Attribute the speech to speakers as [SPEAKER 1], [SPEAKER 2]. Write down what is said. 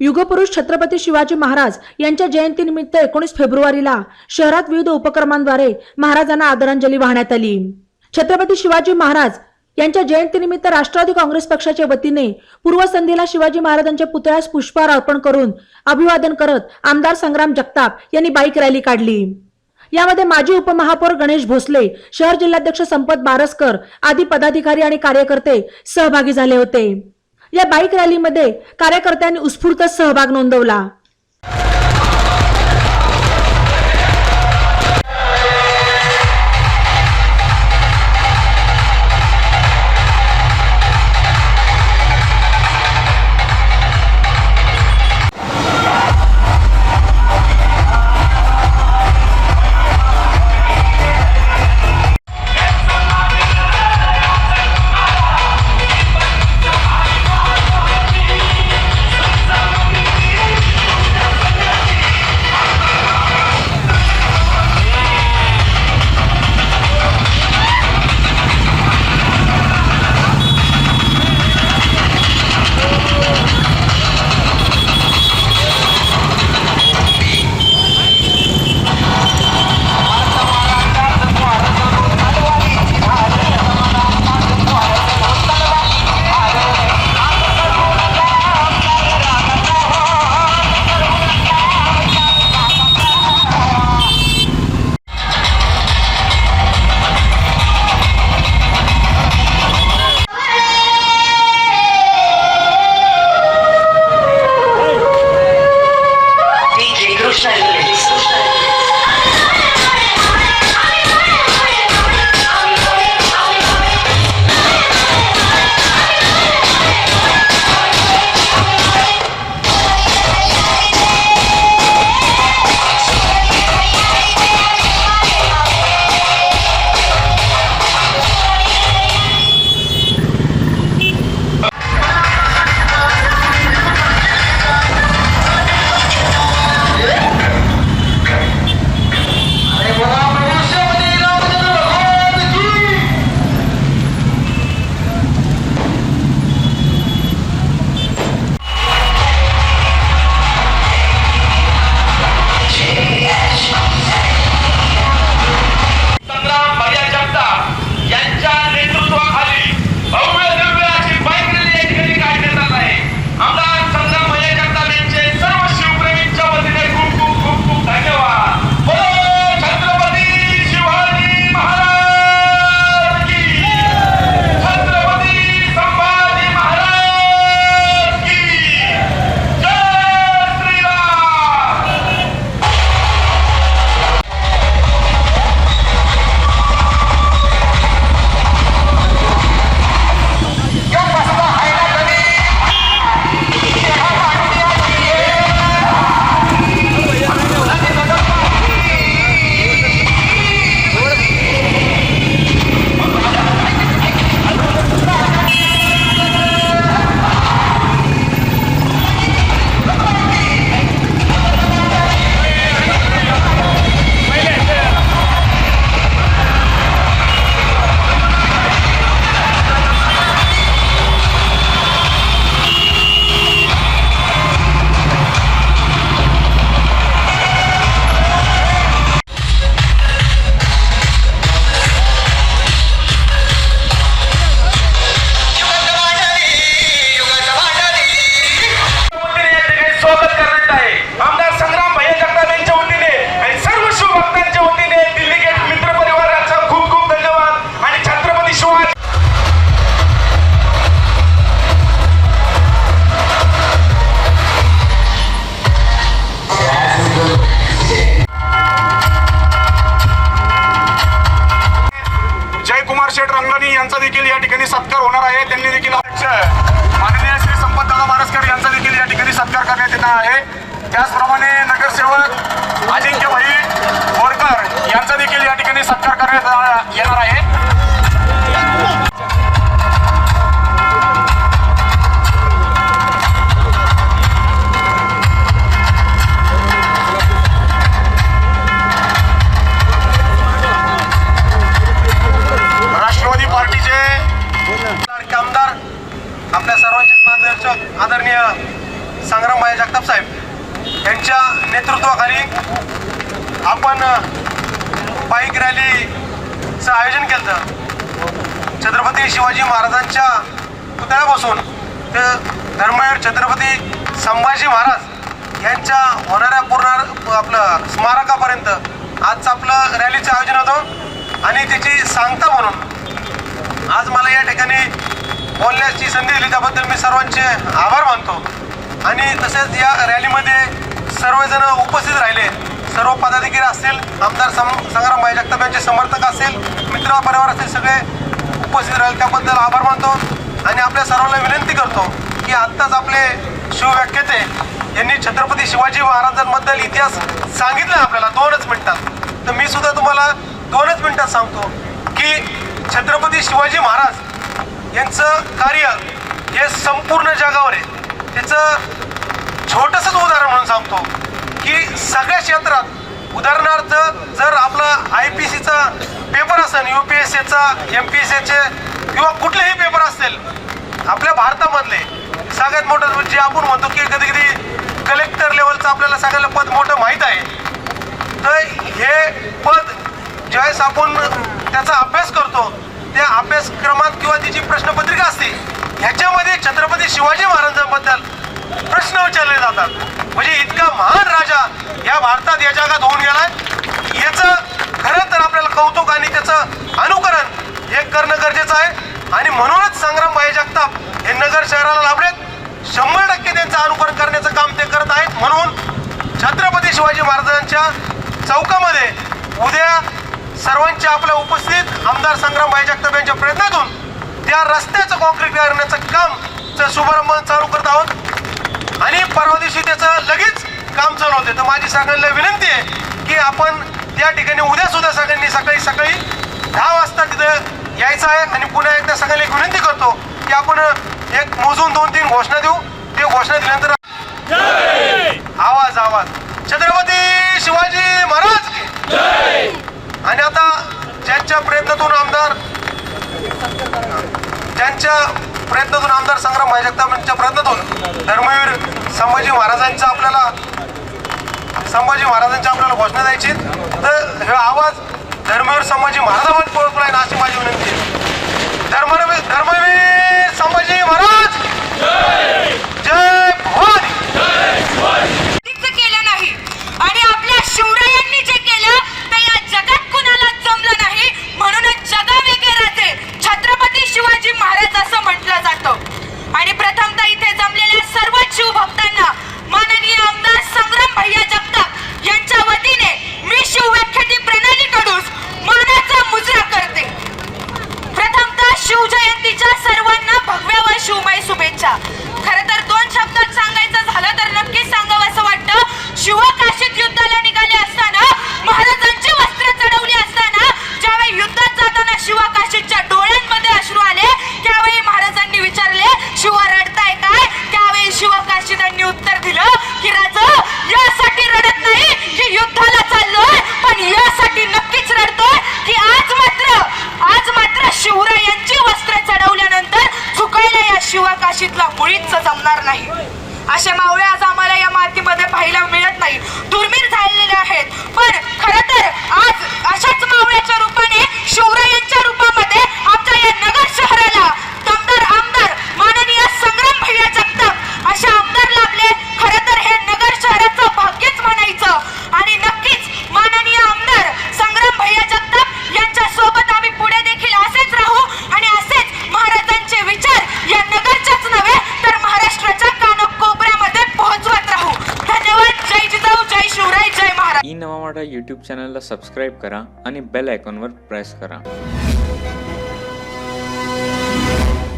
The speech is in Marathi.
[SPEAKER 1] युगपुरुष छत्रपती शिवाजी महाराज यांच्या जयंतीनिमित्त 19 फेब्रुवारीला शहरात विविध उपक्रमांद्वारे महाराजांना आदरांजली वाहण्यात आली। छत्रपती शिवाजी महाराज यांच्या जयंतीनिमित्त राष्ट्रवादी काँग्रेस पक्षाच्या वतीने पूर्वसंध्येला शिवाजी महाराजांच्या पुतळ्यास पुष्पहार अर्पण करून अभिवादन करत आमदार संग्राम जगताप यांनी बाईक रॅली काढली। यामध्ये माजी उपमहापौर गणेश भोसले, शहर जिल्हाध्यक्ष संपत बारसकर आदी पदाधिकारी आणि कार्यकर्ते सहभागी झाले होते। या बाईक रॅलीमध्ये कार्यकर्त्यांनी उत्स्फूर्त सहभाग नोंदवला।
[SPEAKER 2] यांचा देखील या ठिकाणी सत्कार होणार आहे। त्यांनी देखील माननीय श्री संपत बारसकर यांचा देखील या ठिकाणी सत्कार करण्यात येणार आहे। त्याचप्रमाणे नगरसेवक अजिंक्यभाई बोरकर यांचा देखील या ठिकाणी सत्कार करण्यात येणार आहे। आमदार आपल्या सर्वांचे मार्गदर्शक आदरणीय
[SPEAKER 3] संग्रामभाई जगताप साहेब यांच्या नेतृत्वाखाली आपण बाईक रॅलीचं आयोजन केलं. छत्रपती शिवाजी महाराजांच्या पुतळ्यापासून ते धर्मवीर छत्रपती संभाजी महाराज यांच्या होणाऱ्या पूर्ण आपलं स्मारकापर्यंत आज आपलं रॅलीचं आयोजन होतं आणि त्याची सांगता म्हणून आज मला या ठिकाणी बोलण्याची संधी दिली त्याबद्दल मी सर्वांचे आभार मानतो. आणि तसेच या रॅलीमध्ये सर्वजण उपस्थित राहिले, सर्व पदाधिकारी असतील, आमदार संग्रामभाई जगताप यांचे समर्थक असतील, मित्र परिवार असतील, सगळे उपस्थित राहिले त्याबद्दल आभार मानतो. आणि आपल्या सर्वांना विनंती करतो की आत्ताच आपले शिवव्याख्याते यांनी छत्रपती शिवाजी महाराजांबद्दल इतिहास सांगितला आपल्याला 2च मिनिटात. तर मी सुद्धा तुम्हाला 2च मिनिटात सांगतो की छत्रपती शिवाजी महाराज यांचं कार्य हे संपूर्ण जगावर आहे. त्याचं छोटंसंच उदाहरण म्हणून सांगतो की सगळ्या क्षेत्रात उदाहरणार्थ जर आपला IPCचा पेपर असेल, UPSCचा, MPSCचे किंवा कुठलेही पेपर असतील आपल्या भारतामधले सगळ्यात मोठं जे आपण म्हणतो की कधी कधी कलेक्टर लेवलचं आपल्याला सगळ्याला पद मोठं माहीत आहे. तर हे पद ज्यावेळेस आपण त्याचा अभ्यास करतो त्या अभ्यासक्रमात किंवा त्याची प्रश्नपत्रिका असते ह्याच्यामध्ये छत्रपती शिवाजी महाराजांबद्दल प्रश्न विचारले जातात. म्हणजे इतका महान राजा या भारतात या जगात होऊन गेलाय याचं खरं तर आपल्याला कौतुक आणि त्याचं अनुकरण हे करणं गरजेचं आहे. आणि म्हणूनच संग्रामभाई जगताप हे नगर शहराला लाभलेत. 100% त्यांचं अनुकरण करण्याचं काम ते करत आहेत. म्हणून छत्रपती शिवाजी महाराजांच्या चौकामध्ये उद्या सर्वांच्या आपल्या उपस्थित आमदार संग्रामभाई जगताप यांच्या प्रयत्नातून त्या रस्त्याचं कॉन्क्रीट करण्याचं कामचं शुभारंभ चालू करत आहोत आणि परवा दिवशी त्याचं लगेच काम चालू होते. तर माझी सगळ्यांना विनंती आहे की आपण त्या ठिकाणी उद्या सुद्धा सगळ्यांनी सकाळी 10 वाजता तिथं यायचं आहे. आणि पुन्हा एकदा सगळ्यांना एक विनंती करतो की आपण एक मोजून 2-3 घोषणा देऊ. ते घोषणा दिल्यानंतर आवाज छत्रपती शिवाजी महाराज की जय. आणि आता ज्यांच्या प्रयत्नातून आमदार संग्रामभाई जगताप यांच्या प्रयत्नातून धर्मवीर संभाजी महाराजांच्या आपल्याला घोषणा द्यायची. तर हे आवाज धर्मवीर संभाजी महाराजांवर पोहोचलाय ना अशी माझी विनंती आहे. धर्मवीर संभाजी महाराज जय भवानी.
[SPEAKER 4] केलं नाही आणि आपल्या शिवरायांनी जे केलं ते या जगात कुणाला जमलं नाही. म्हणूनच जगावेगळे राजे छत्रपती शिवाजी महाराज असं म्हटलं जातं. आणि प्रथमतः इथे जमलेल्या सर्व शिवभक्तांना माननीय आमदार संग्रामभाई जगताप यांच्या वतीने मी शिवव्याख्याती प्रणालीकडून मानाचा मुजरा करते. प्रथमतः शिवजयंतीच्या सर्वांना भव्य व शिवमय शुभेच्छा. खरं तर 2 शब्दात सांगायचं झालं तर नक्कीच सांगावं असं वाटतं. शिवकाशीत युद्धाला निघाले असताना महाराजांची वस्त्र चढवली असताना ज्यावेळी युद्धात जाताना शिवकाशीच्या डोळ्यांमध्ये अश्रू आले त्यावेळी महाराजांनी विचारले शिव रडताय काय. त्यावेळी शिवकाशीतांनी उत्तर दिलं की राजा यासाठी रडत नाही की युद्धाला चाललोय पण यासाठी नक्कीच रडतोय की आज मात्र शिवरायांची वस्त्र चढवल्यानंतर चुकायला या शिवकाशीतला मुळीच जमणार नाही. असे मावळे आज आम्हाला या मातीमध्ये पाहायला मिळत नाही, दुर्मिळ झालेले आहेत. पण खरं तर आज अशाच मावळ्याच्या रूपाने शिवरायांच्या रूपामध्ये आमच्या या नगर शहराला दमदार आमदार माननीय संग्रामभाई जगताप असे आमदार लाभले. खरं तर हे नगर शहराचं भाग्यच म्हणायचं. आणि नक्कीच माननीय आमदार संग्रामभाई जगताप यांच्या सोबत आम्ही पुढे देखील असेच राहू आणि असेच महाराजांचे विचार या नगरच्याच नव्हे तर महाराष्ट्राच्या कानाकोपऱ्यामध्ये पोहोचवत राहू. धन्यवाद. जय जिजाऊ, जय शिवराय, जय महाराज.
[SPEAKER 5] ई नवा मराठा यूट्यूब चॅनलला सबस्क्राईब करा आणि बेल आयकॉनवर प्रेस करा.